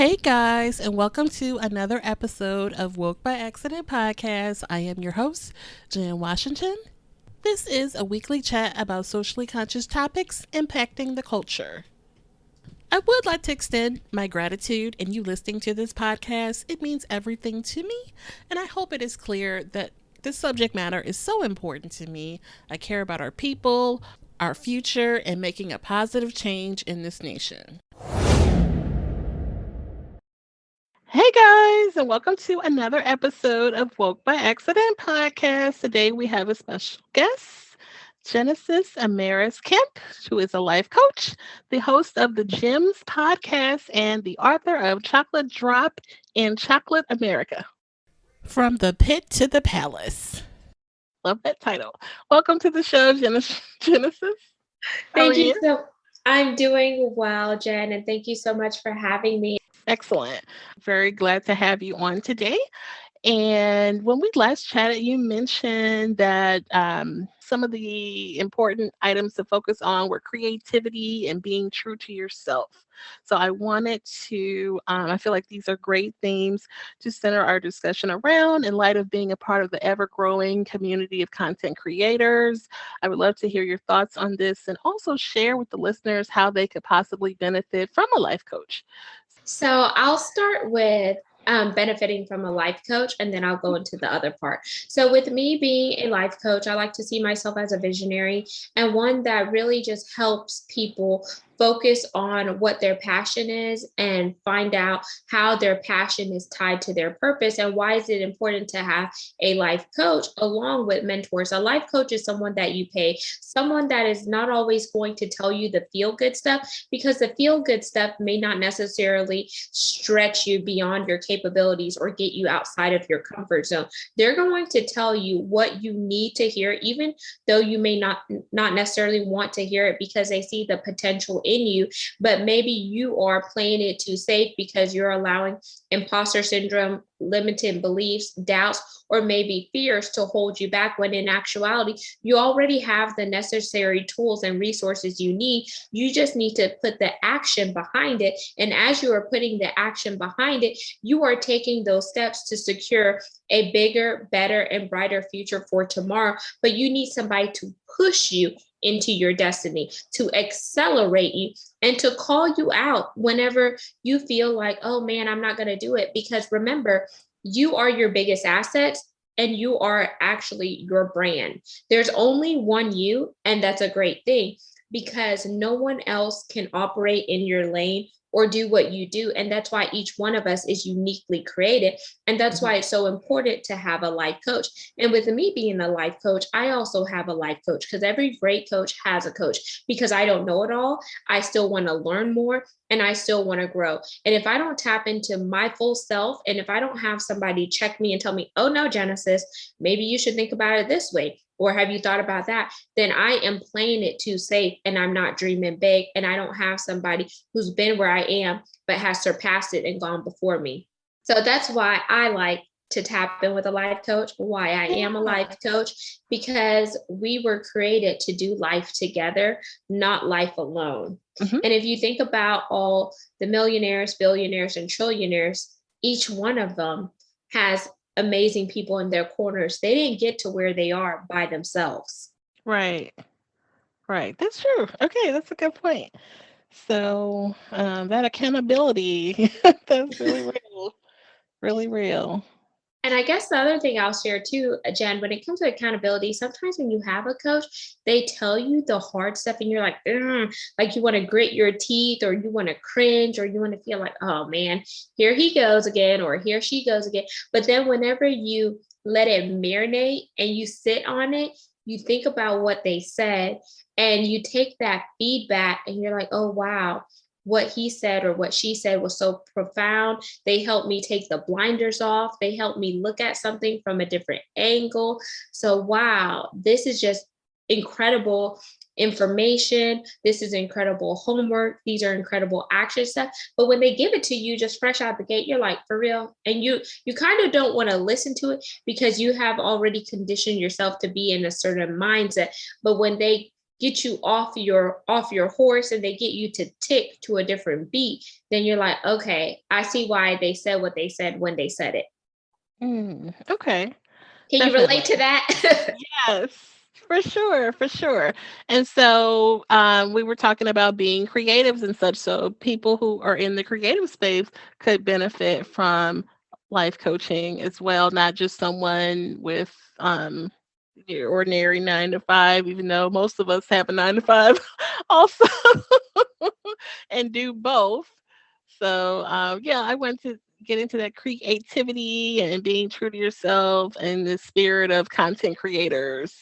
Hey guys, and welcome to another episode of Woke by Accident podcast. I am your host, Jen Washington. This is a weekly chat about socially conscious topics impacting the culture. I would like to extend my gratitude in you listening to this podcast. It means everything to me, and I hope it is clear that this subject matter is so important to me. I care about our people, our future, and making a positive change in this nation. Hey guys, and welcome to another episode of Woke by Accident podcast. Today we have a special guest, Genesis Amaris Kemp, who is a life coach, the host of the Gems podcast, and the author of Chocolate Drop in Chocolate America. From the Pit to the Palace. Love that title. Welcome to the show, Genesis. How are Thank you you? so. I'm doing well, Jen, and thank you so much for having me. Excellent. Very glad to have you on today. And when we last chatted, you mentioned that some of the important items to focus on were creativity and being true to yourself. So I wanted to, I feel like these are great themes to center our discussion around in light of being a part of the ever growing community of content creators. I would love to hear your thoughts on this and also share with the listeners how they could possibly benefit from a life coach. So I'll start with benefiting from a life coach, and then I'll go into the other part. So with me being a life coach, I like to see myself as a visionary and one that really just helps people focus on what their passion is and find out how their passion is tied to their purpose and why is it important to have a life coach along with mentors. A life coach is someone that you pay, someone that is not always going to tell you the feel good stuff, because the feel good stuff may not necessarily stretch you beyond your capabilities or get you outside of your comfort zone. They're going to tell you what you need to hear, even though you may not necessarily want to hear it because they see the potential in you, but maybe you are playing it too safe because you're allowing imposter syndrome, limited beliefs, doubts, or maybe fears to hold you back, when in actuality, you already have the necessary tools and resources you need. You just need to put the action behind it. And as you are putting the action behind it, you are taking those steps to secure a bigger, better, and brighter future for tomorrow. But you need somebody to push you into your destiny, to accelerate you, and to call you out whenever you feel like, oh man, I'm not going to do it. Because remember, you are your biggest asset and you are actually your brand. There's only one you, and that's a great thing because no one else can operate in your lane or do what you do. And that's why each one of us is uniquely created. And that's why it's so important to have a life coach. And with me being a life coach, I also have a life coach because every great coach has a coach, because I don't know it all. I still want to learn more and I still want to grow. And if I don't tap into my full self, and if I don't have somebody check me and tell me, oh no, Genesis, maybe you should think about it this way, or have you thought about that? Then I am playing it too safe and I'm not dreaming big. And I don't have somebody who's been where I am, but has surpassed it and gone before me. So that's why I like to tap in with a life coach, why I am a life coach, because we were created to do life together, not life alone. Mm-hmm. And if you think about all the millionaires, billionaires, and trillionaires, each one of them has amazing people in their corners. They didn't get to where they are by themselves. Right. Right. That's true. Okay, that's a good point. So that accountability, that's really real. Really real. And I guess the other thing I'll share too, Jen, when it comes to accountability, sometimes when you have a coach, they tell you the hard stuff and you're like you want to grit your teeth, or you want to cringe, or you want to feel like, oh man, here he goes again, or here she goes again. But then whenever you let it marinate and you sit on it, you think about what they said and you take that feedback and you're like, oh, wow, what he said or what she said was so profound. They helped me take the blinders off. They helped me look at something from a different angle. So, wow, this is just incredible information. This is incredible homework. These are incredible action steps. But when they give it to you just fresh out the gate, you're like, for real? And you kind of don't want to listen to it because you have already conditioned yourself to be in a certain mindset. But when they get you off your horse and they get you to tick to a different beat, then you're like, okay, I see why they said what they said when they said it. Okay, Can you relate to definitely. that? Yes, for sure, for sure. And so we were talking about being creatives and such. So people who are in the creative space could benefit from life coaching as well, not just someone with your ordinary 9 to 5, even though most of us have a 9 to 5 also and do both. So yeah, I want to get into that creativity and being true to yourself and the spirit of content creators.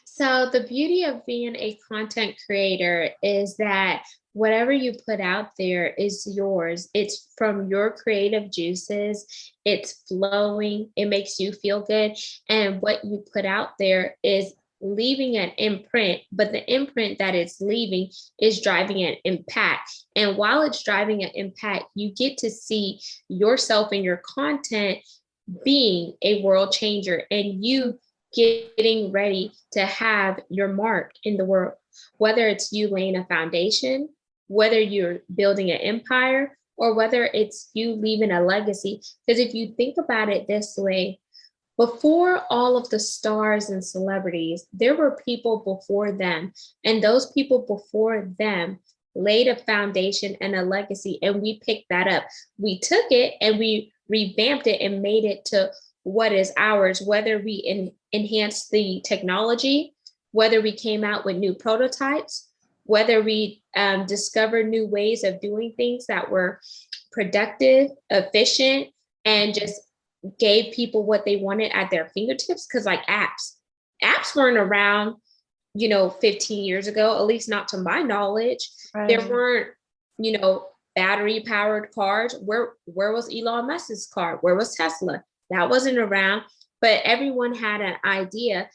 So, the beauty of being a content creator is that whatever you put out there is yours. It's from your creative juices, it's flowing, it makes you feel good. And what you put out there is leaving an imprint, but the imprint that it's leaving is driving an impact. And while it's driving an impact, you get to see yourself and your content being a world changer and you getting ready to have your mark in the world, whether it's you laying a foundation, whether you're building an empire, or whether it's you leaving a legacy. Because if you think about it this way, before all of the stars and celebrities, there were people before them, and those people before them laid a foundation and a legacy, and we picked that up. We took it and we revamped it and made it to what is ours, whether we enhanced the technology, whether we came out with new prototypes, whether we discovered new ways of doing things that were productive, efficient, and just gave people what they wanted at their fingertips. Because like apps weren't around 15 years ago, at least not to my knowledge. There Right. weren't you know battery powered cars. Where was Elon Musk's car? Where was Tesla? That wasn't around. But everyone had an idea,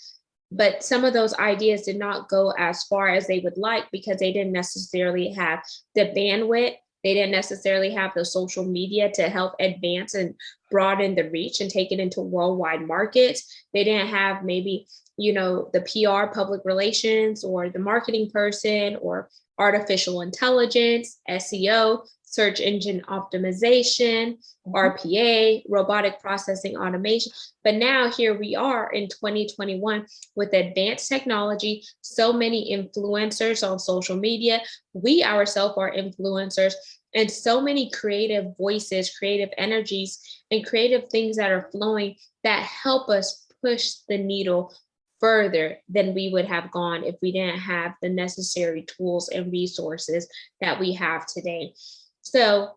but some of those ideas did not go as far as they would like because they didn't necessarily have the bandwidth. They didn't necessarily have the social media to help advance and broaden the reach and take it into worldwide markets. They didn't have maybe, the PR, public relations, or the marketing person, or artificial intelligence, SEO, search engine optimization, Mhm. RPA, robotic processing automation. But now here we are in 2021 with advanced technology, so many influencers on social media. We ourselves are influencers, and so many creative voices, creative energies, and creative things that are flowing that help us push the needle further than we would have gone if we didn't have the necessary tools and resources that we have today. So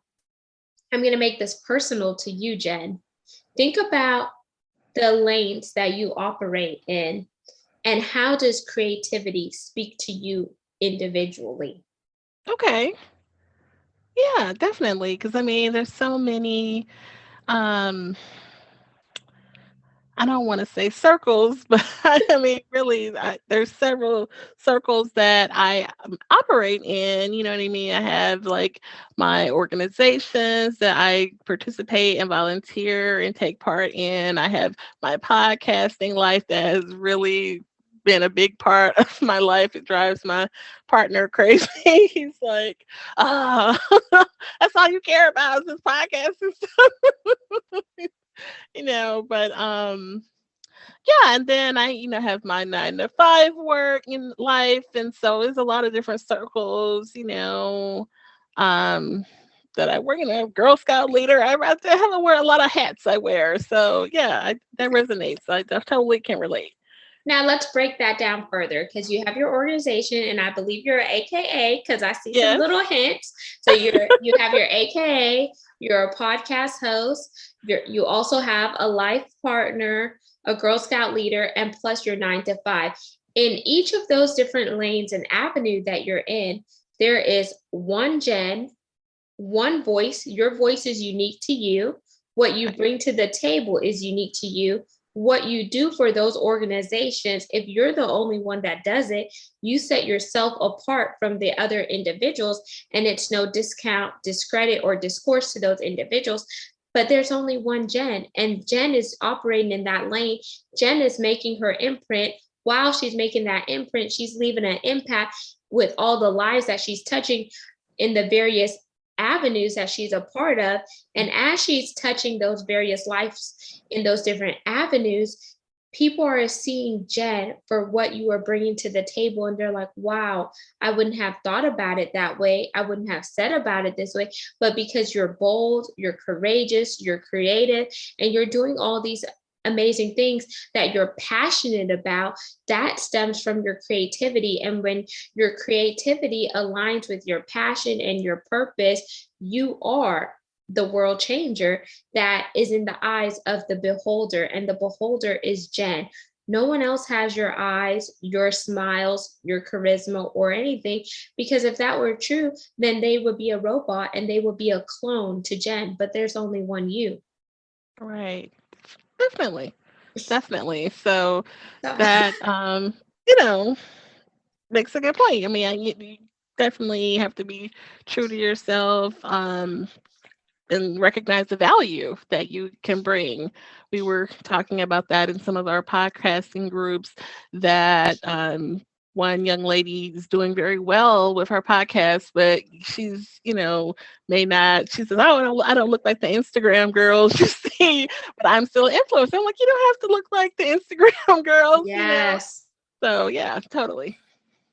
I'm going to make this personal to you, Jen. Think about the lanes that you operate in, and how does creativity speak to you individually? Okay. Yeah, definitely. Because I mean, there's so many. Um, I don't want to say circles, but I mean, really, there's several circles that I operate in. You know what I mean? I have like my organizations that I participate and volunteer and take part in. I have my podcasting life that has really been a big part of my life. It drives my partner crazy. He's like, "Ah, that's all you care about is this podcast and stuff." But yeah, and then I, have my 9 to 5 work in life, and so it's a lot of different circles, um, that I work in. A Girl Scout leader. I have to wear a lot of hats. I wear, so yeah, that resonates. I totally can relate. Now let's break that down further, because you have your organization, and I believe you're AKA, because I see some Yes. little hints. So you have your AKA, you're a podcast host, you also have a life partner, a Girl Scout leader, and plus your 9 to 5. In each of those different lanes and avenue that you're in, there is one Jen, one voice. Your voice is unique to you. What you bring to the table is unique to you. What you do for those organizations, if you're the only one that does it, you set yourself apart from the other individuals, and it's no discount, discredit, or discourse to those individuals. But there's only one Jen, and Jen is operating in that lane. Jen is making her imprint while she's making that imprint, she's leaving an impact with all the lives that she's touching in the various avenues that she's a part of. And as she's touching those various lives in those different avenues, people are seeing Jen for what you are bringing to the table. And they're like, wow, I wouldn't have thought about it that way. I wouldn't have said about it this way. But because you're bold, you're courageous, you're creative, and you're doing all these amazing things that you're passionate about, that stems from your creativity. And when your creativity aligns with your passion and your purpose, you are the world changer that is in the eyes of the beholder. And the beholder is Jen. No one else has your eyes, your smiles, your charisma, or anything. Because if that were true, then they would be a robot and they would be a clone to Jen. But there's only one you. Right. Definitely. Definitely. So So, that, you know, makes a good point. I mean, you definitely have to be true to yourself, and recognize the value that you can bring. We were talking about that in some of our podcasting groups that one young lady is doing very well with her podcast, but she's, may not, she says, I don't look like the Instagram girls you see, but I'm still an influencer. I'm like, you don't have to look like the Instagram girls. yes. So yeah, totally.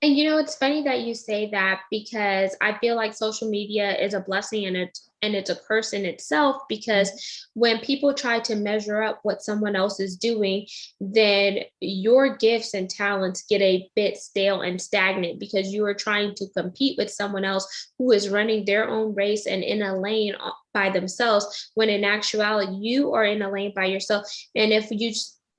And it's funny that you say that, because I feel like social media is a blessing and it's a curse in itself, because when people try to measure up what someone else is doing, then your gifts and talents get a bit stale and stagnant, because you are trying to compete with someone else who is running their own race and in a lane by themselves, when in actuality you are in a lane by yourself. And if you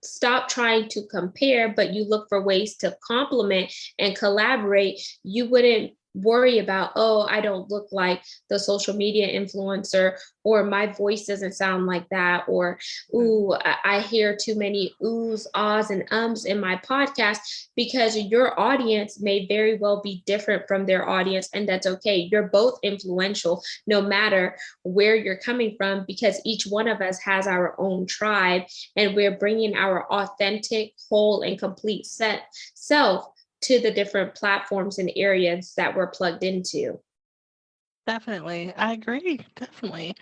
stop trying to compare, but you look for ways to complement and collaborate, you wouldn't worry about, oh, I don't look like the social media influencer, or my voice doesn't sound like that, or ooh, I hear too many oohs, ahs, and ums in my podcast, because your audience may very well be different from their audience, and that's okay. You're both influential, no matter where you're coming from, because each one of us has our own tribe, and we're bringing our authentic, whole, and complete self to the different platforms and areas that we're plugged into. Definitely. I agree. Definitely.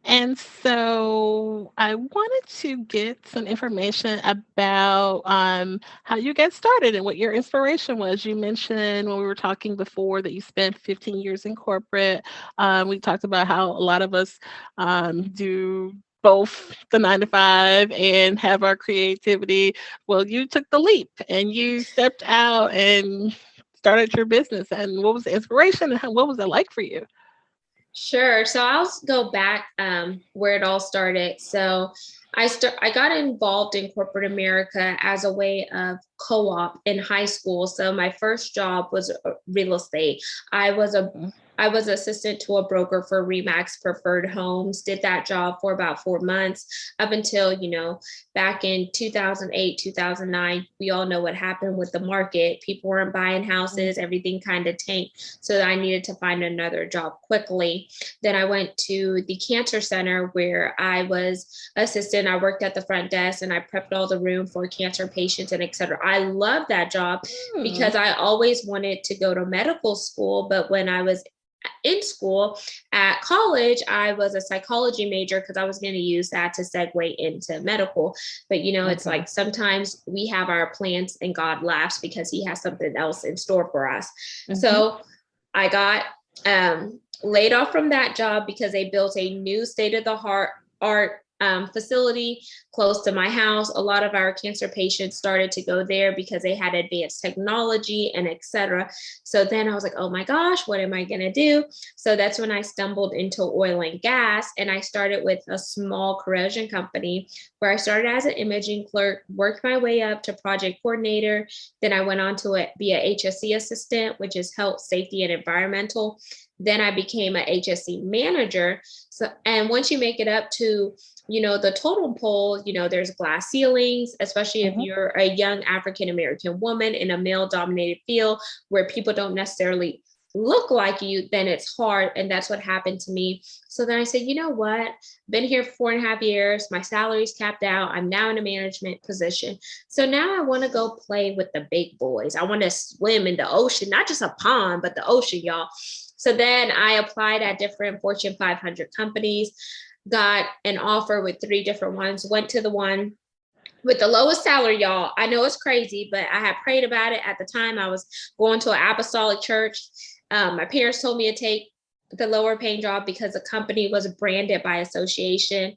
And so I wanted to get some information about how you got started and what your inspiration was. You mentioned when we were talking before that you spent 15 years in corporate. We talked about how a lot of us do both the 9 to 5 and have our creativity. Well, you took the leap and you stepped out and started your business. And what was the inspiration and what was it like for you? Sure. So I'll go back where it all started. So I got involved in corporate America as a way of co-op in high school. So my first job was real estate. I was a Mhm. I was assistant to a broker for Remax Preferred Homes, did that job for about 4 months, up until, back in 2008, 2009. We all know what happened with the market. People weren't buying houses, everything kind of tanked. So I needed to find another job quickly. Then I went to the cancer center, where I was assistant. I worked at the front desk and I prepped all the room for cancer patients and et cetera. I loved that job Hmm. because I always wanted to go to medical school. But when I was in school at college, I was a psychology major because I was going to use that to segue into medical. But it's Okay. like sometimes we have our plans and God laughs because he has something else in store for us. Mhm. So I got laid off from that job because they built a new state of the art facility close to my house. A lot of our cancer patients started to go there because they had advanced technology and etc. So then I was like, oh my gosh, what am I going to do? So that's when I stumbled into oil and gas, and I started with a small corrosion company where I started as an imaging clerk, worked my way up to project coordinator. Then I went on to be a HSE assistant, which is health, safety, and environmental. Then I became a HSE manager. So, and once you make it up to the totem pole, there's glass ceilings, especially if Mhm. you're a young African American woman in a male dominated field where people don't necessarily look like you, then it's hard. And that's what happened to me. So then I said, you know what? Been here for 4.5 years. My salary's capped out. I'm now in a management position. So now I want to go play with the big boys. I want to swim in the ocean, not just a pond, but the ocean, y'all. So then I applied at different Fortune 500 companies, got an offer with 3 different ones, went to the one with the lowest salary, y'all. I know it's crazy, but I had prayed about it at the time. I was going to an apostolic church. My parents told me to take the lower paying job because the company was branded by association.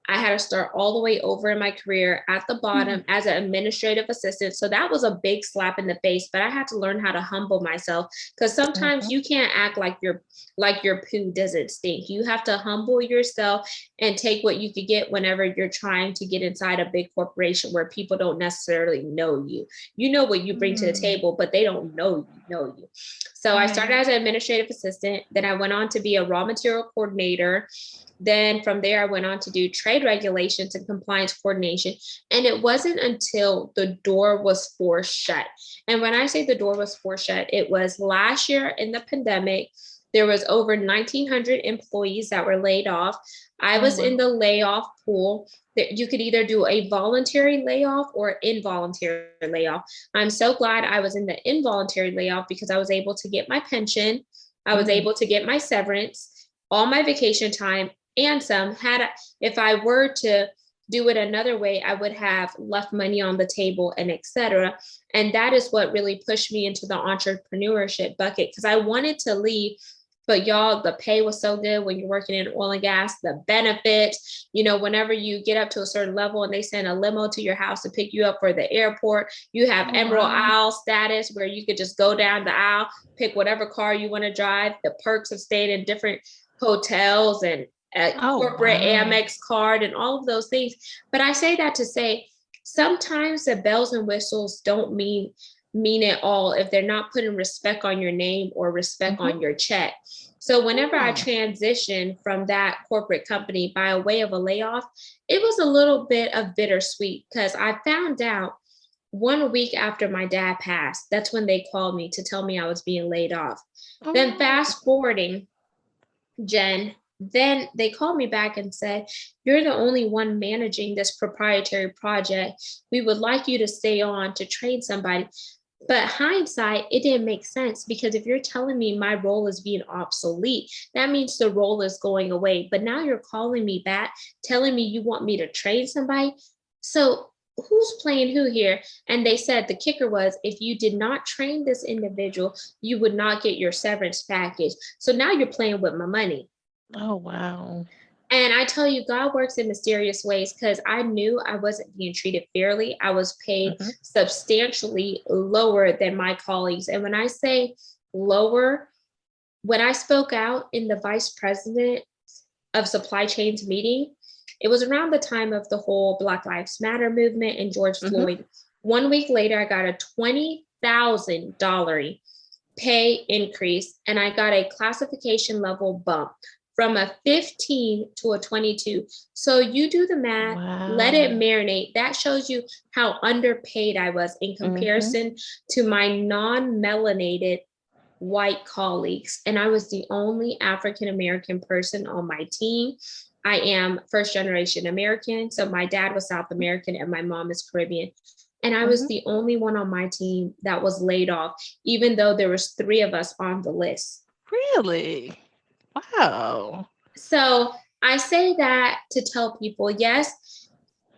I had to start all the way over in my career at the bottom as an administrative assistant. So that was a big slap in the face, but I had to learn how to humble myself, because sometimes Mhm. you can't act like your poo doesn't stink. You have to humble yourself and take what you could get whenever you're trying to get inside a big corporation where people don't necessarily know you. You know what you bring to the Mm. table, but they don't know you. So I started Right. as an administrative assistant. Then I went on to be a raw material coordinator. Then from there, I went on to do trade regulations and compliance coordination. And it wasn't until the door was forced shut. And when I say the door was forced shut, it was last year in the pandemic. There was over 1,900 employees that were laid off. I Oh was in wow. the layoff pool. You could either do a voluntary layoff or involuntary layoff. I'm so glad I was in the involuntary layoff because I was able to get my pension. I was Mm. able to get my severance, all my vacation time, and some. If I were to do it another way, I would have left money on the table and etc. And that is what really pushed me into the entrepreneurship bucket, because I wanted to leave. But y'all, the pay was so good when you're working in oil and gas, the benefits, whenever you get up to a certain level and they send a limo to your house to pick you up for the airport, you have Oh Emerald wow. Isle status where you could just go down the aisle, pick whatever car you want to drive, the perks of staying in different hotels and a Oh corporate wow. Amex card and all of those things. But I say that to say sometimes the bells and whistles don't mean it all if they're not putting respect on your name or respect Mhm. on your check. So whenever I Mm. transitioned from that corporate company by a way of a layoff, it was a little bit of bittersweet because I found out 1 week after my dad passed. That's when they called me to tell me I was being laid off. Oh Then no. fast forwarding, Jen, then they called me back and said, "You're the only one managing this proprietary project. We would like you to stay on to train somebody." But hindsight, it didn't make sense, because if you're telling me my role is being obsolete, that means the role is going away. But now you're calling me back, telling me you want me to train somebody. So who's playing who here? And they said the kicker was, if you did not train this individual, you would not get your severance package. So now you're playing with my money. Oh wow. And I tell you, God works in mysterious ways, because I knew I wasn't being treated fairly. I was paid Mhm. substantially lower than my colleagues. And when I say lower, when I spoke out in the vice president of supply chains meeting, it was around the time of the whole Black Lives Matter movement and George Mhm. Floyd. 1 week later, I got a $20,000 pay increase, and I got a classification level bump from a 15 to a 22. So you do the math, let it Wow. marinate. That shows you how underpaid I was in Mhm. comparison to my non-melanated white colleagues. And I was the only African American person on my team. I am first generation American. So my dad was South American and my mom is Caribbean. And I was Mhm. the only one on my team that was laid off, even though there was 3 of us on the list. Really? Wow. So I say that to tell people, yes,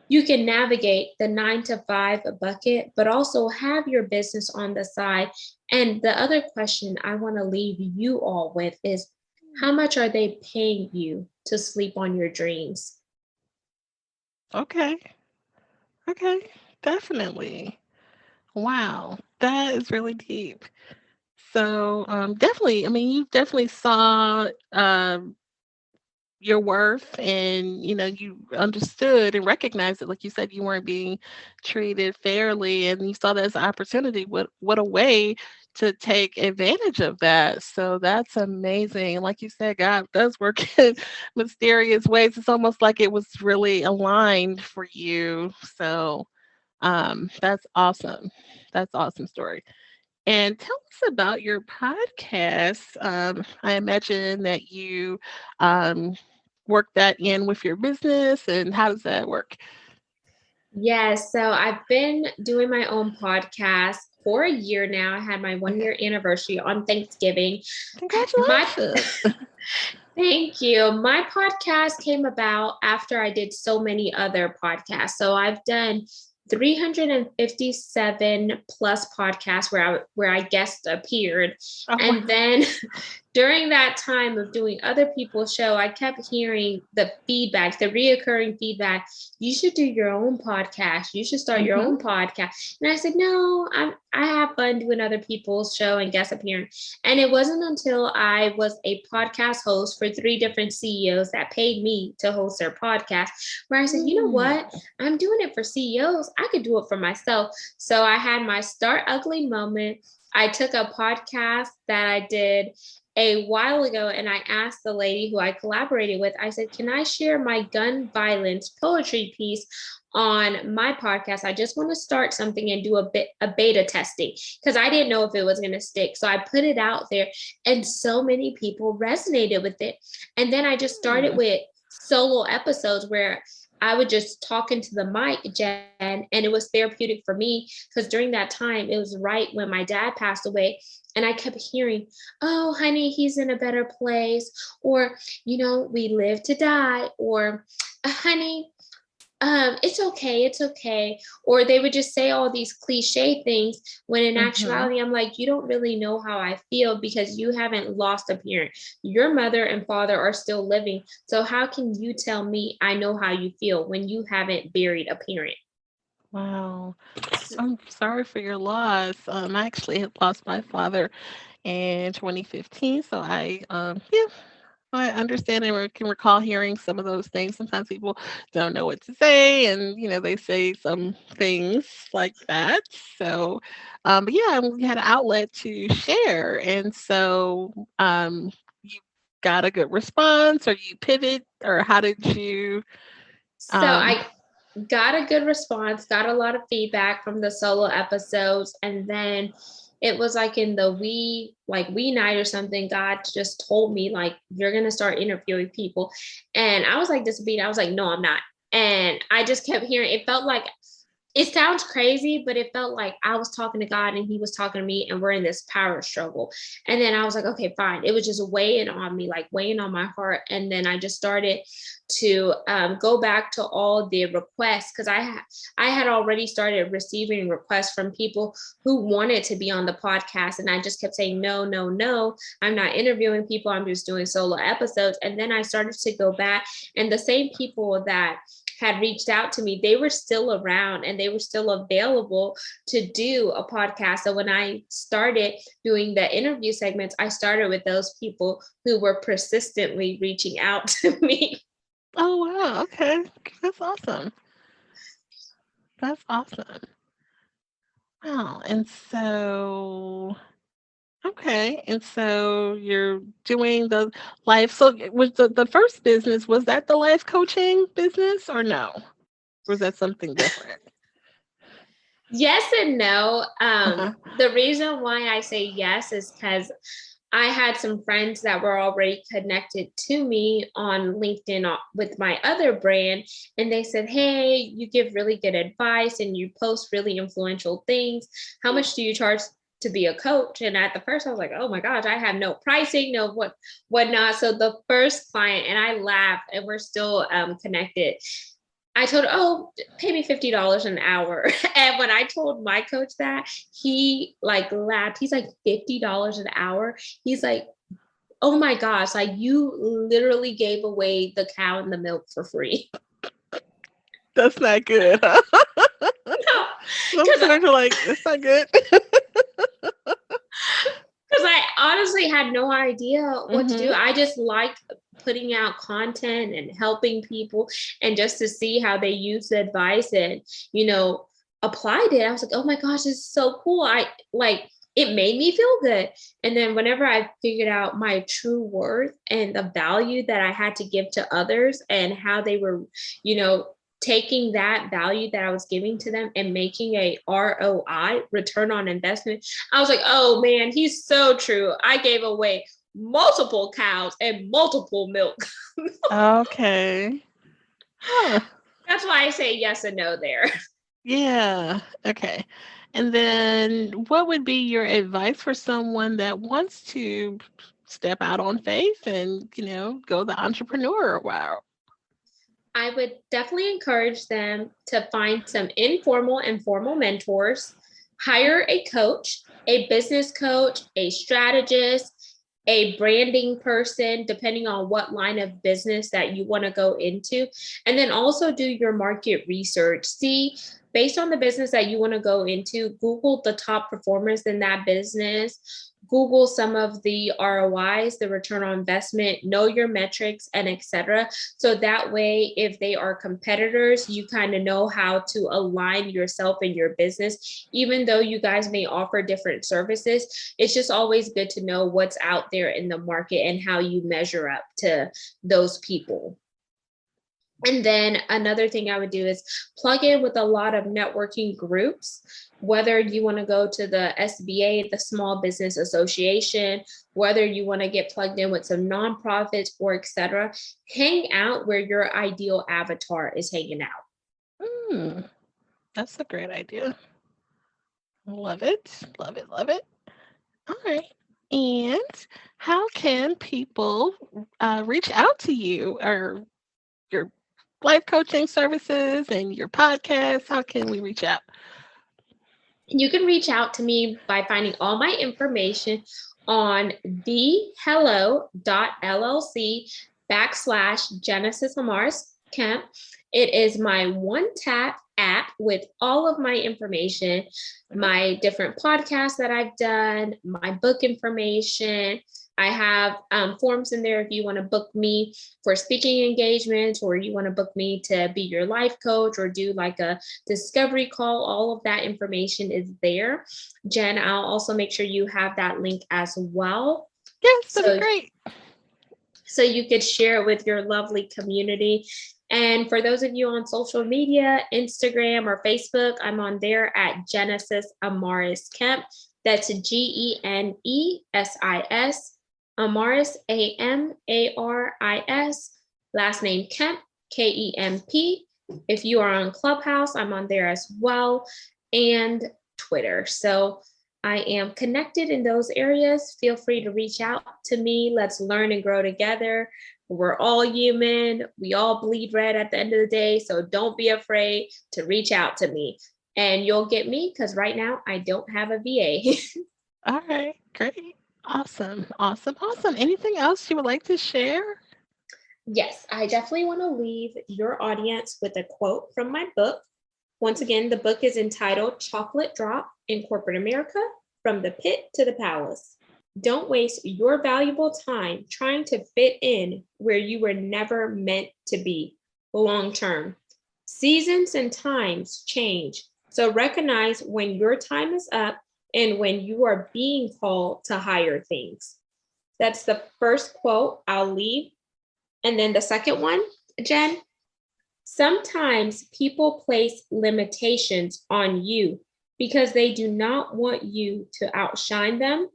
you can navigate the 9 to 5 bucket, but also have your business on the side. And the other question I want to leave you all with is, how much are they paying you to sleep on your dreams? Okay. Okay. Definitely. Wow. That is really deep. So, definitely, I mean, you definitely saw your worth, and you understood and recognized it. Like you said, you weren't being treated fairly, and you saw that as an opportunity. What a way to take advantage of that. So that's amazing. Like you said, God does work in mysterious ways. It's almost like it was really aligned for you. So that's awesome. That's awesome story. And tell us about your podcast. I imagine that you um, work that in with your business, and how does that work? Yes, so I've been doing my own podcast for a year now. I had my one Okay. year anniversary on Thanksgiving. My Congratulations. Thank you. My podcast came about after I did so many other podcasts. So I've done 357 plus podcasts where I guest appeared. Oh, wow. And then during that time of doing other people's show, I kept hearing the feedback, the reoccurring feedback. You should do your own podcast. You should start your Hmm. own podcast. And I said, no, I have fun doing other people's show and guest appearing. And it wasn't until I was a podcast host for three different CEOs that paid me to host their podcast, where I said, you know Mm. what? I'm doing it for CEOs. I could do it for myself. So I had my start ugly moment. I took a podcast that I did a while ago and I asked the lady who I collaborated with, I said, can I share my gun violence poetry piece on my podcast? I just want to start something and do a beta testing because I didn't know if it was going to stick. So I put it out there and so many people resonated with it. And then I just started Mm. with solo episodes where I would just talk into the mic, Jen, and it was therapeutic for me because during that time, it was right when my dad passed away. And I kept hearing, oh, honey, he's in a better place. Or, we live to die. Or, honey, it's okay, it's okay. Or they would just say all these cliche things when in Mhm. actuality, I'm like, you don't really know how I feel because you haven't lost a parent. Your mother and father are still living. So how can you tell me I know how you feel when you haven't buried a parent? Wow. I'm sorry for your loss. I actually had lost my father in 2015, so yeah, I understand and can recall hearing some of those things. Sometimes people don't know what to say, and they say some things like that. So, but yeah, we had an outlet to share, and so you got a good response, or you pivot, or how did you? So Um, I got a good response, got a lot of feedback from the solo episodes. And then it was like in the wee night or something, God just told me, like, you're going to start interviewing people. And I was like, disobedient. I was like, no, I'm not. And I just kept hearing, it felt like it sounds crazy, but it felt like I was talking to God and he was talking to me and we're in this power struggle. And then I was like, okay, fine. It was just weighing on me, like weighing on my heart. And then I just started to go back to all the requests because I had already started receiving requests from people who wanted to be on the podcast. And I just kept saying, no, no, no, I'm not interviewing people. I'm just doing solo episodes. And then I started to go back and the same people that had reached out to me, they were still around and they were still available to do a podcast. So when I started doing the interview segments, I started with those people who were persistently reaching out to me. oh wow, okay, that's awesome. That's awesome. Wow, and so okay, and so you're doing the life. So was the first business, was that the life coaching business or no? Or was that something different? Yes and no. Uh-huh. The reason why I say yes is because I had some friends that were already connected to me on LinkedIn with my other brand. And they said, hey, you give really good advice and you post really influential things. How much do you charge to be a coach? And at the first, I was like, oh my gosh, I have no pricing, no whatnot. So the first client, and I laughed, and we're still connected. I told her, oh, pay me $50 an hour. And when I told my coach that, he like laughed. He's like, $50 an hour. He's like, oh my gosh, like you literally gave away the cow and the milk for free. That's not good, huh? No, Some because folks are like, that's not good. I honestly had no idea what to do. Mhm. I just like putting out content and helping people and just to see how they use the advice and, you know, applied it. I was like, oh my gosh, this is so cool. I like it made me feel good. And then whenever I figured out my true worth and the value that I had to give to others and how they were, you know, taking that value that I was giving to them and making a ROI, return on investment. I was like, oh man, he's so true. I gave away multiple cows and multiple milk. Okay. Huh. That's why I say yes and no there. Yeah. Okay. And then what would be your advice for someone that wants to step out on faith and, go the entrepreneur route? I would definitely encourage them to find some informal and formal mentors, hire a coach, a business coach, a strategist, a branding person, depending on what line of business that you want to go into. And then also do your market research. See, based on the business that you want to go into, Google the top performers in that business. Google some of the ROIs, the return on investment, know your metrics, and etc. So that way, if they are competitors, you kind of know how to align yourself and your business. Even though you guys may offer different services, it's just always good to know what's out there in the market and how you measure up to those people. And then another thing I would do is plug in with a lot of networking groups, whether you want to go to the SBA, the Small Business Association, whether you want to get plugged in with some nonprofits or etc. Hang out where your ideal avatar is hanging out. That's a great idea. Love it. Love it. Love it. All right. And how can people reach out to you or your life coaching services and your podcast? How can we reach out? You can reach out to me by finding all my information on thehello.llc/Genesis Amaris Kemp. It is my one tap app with all of my information, my different podcasts that I've done, my book information. I have forms in there if you want to book me for speaking engagements, or you want to book me to be your life coach or do like a discovery call. All of that information is there. Jen, I'll also make sure you have that link as well. Yes, that'd be great. So you could share it with your lovely community. And for those of you on social media, Instagram or Facebook, I'm on there at Genesis Amaris Kemp. That's GENESIS. Amaris, AMARIS, last name Kemp, KEMP. If you are on Clubhouse, I'm on there as well, and Twitter. So I am connected in those areas. Feel free to reach out to me. Let's learn and grow together. We're all human. We all bleed red at the end of the day. So don't be afraid to reach out to me. And you'll get me because right now I don't have a VA. All right, great. Awesome, awesome, awesome. Anything else you would like to share? Yes, I definitely want to leave your audience with a quote from my book. Once again, the book is entitled Chocolate Drop in Corporate America, From the Pit to the Palace. Don't waste your valuable time trying to fit in where you were never meant to be long term. Seasons and times change, so recognize when your time is up and when you are being called to higher things. That's the first quote I'll leave. And then the second one, Jen, sometimes people place limitations on you because they do not want you to outshine them,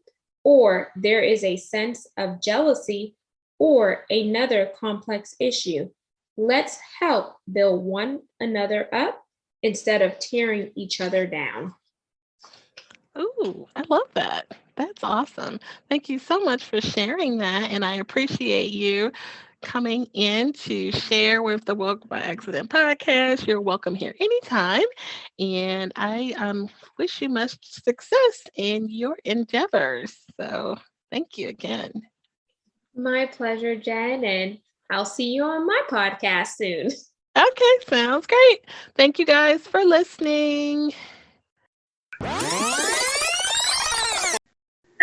or there is a sense of jealousy or another complex issue. Let's help build one another up instead of tearing each other down. Ooh, I love that. That's awesome. Thank you so much for sharing that. And I appreciate you coming in to share with the Woke by Accident podcast. You're welcome here anytime. And I wish you much success in your endeavors. So thank you again. My pleasure, Jen. And I'll see you on my podcast soon. Okay, sounds great. Thank you guys for listening.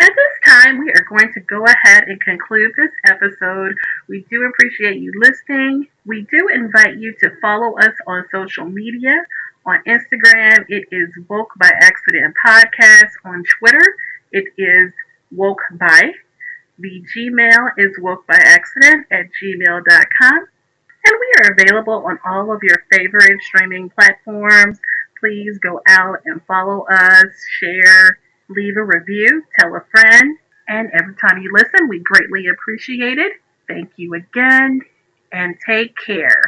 At this time, we are going to go ahead and conclude this episode. We do appreciate you listening. We do invite you to follow us on social media. On Instagram, it is Woke by Accident Podcast. On Twitter, it is Woke by. The Gmail is wokebyaccident@gmail.com. And we are available on all of your favorite streaming platforms. Please go out and follow us, share, leave a review, tell a friend. And every time you listen, we greatly appreciate it. Thank you again, and take care.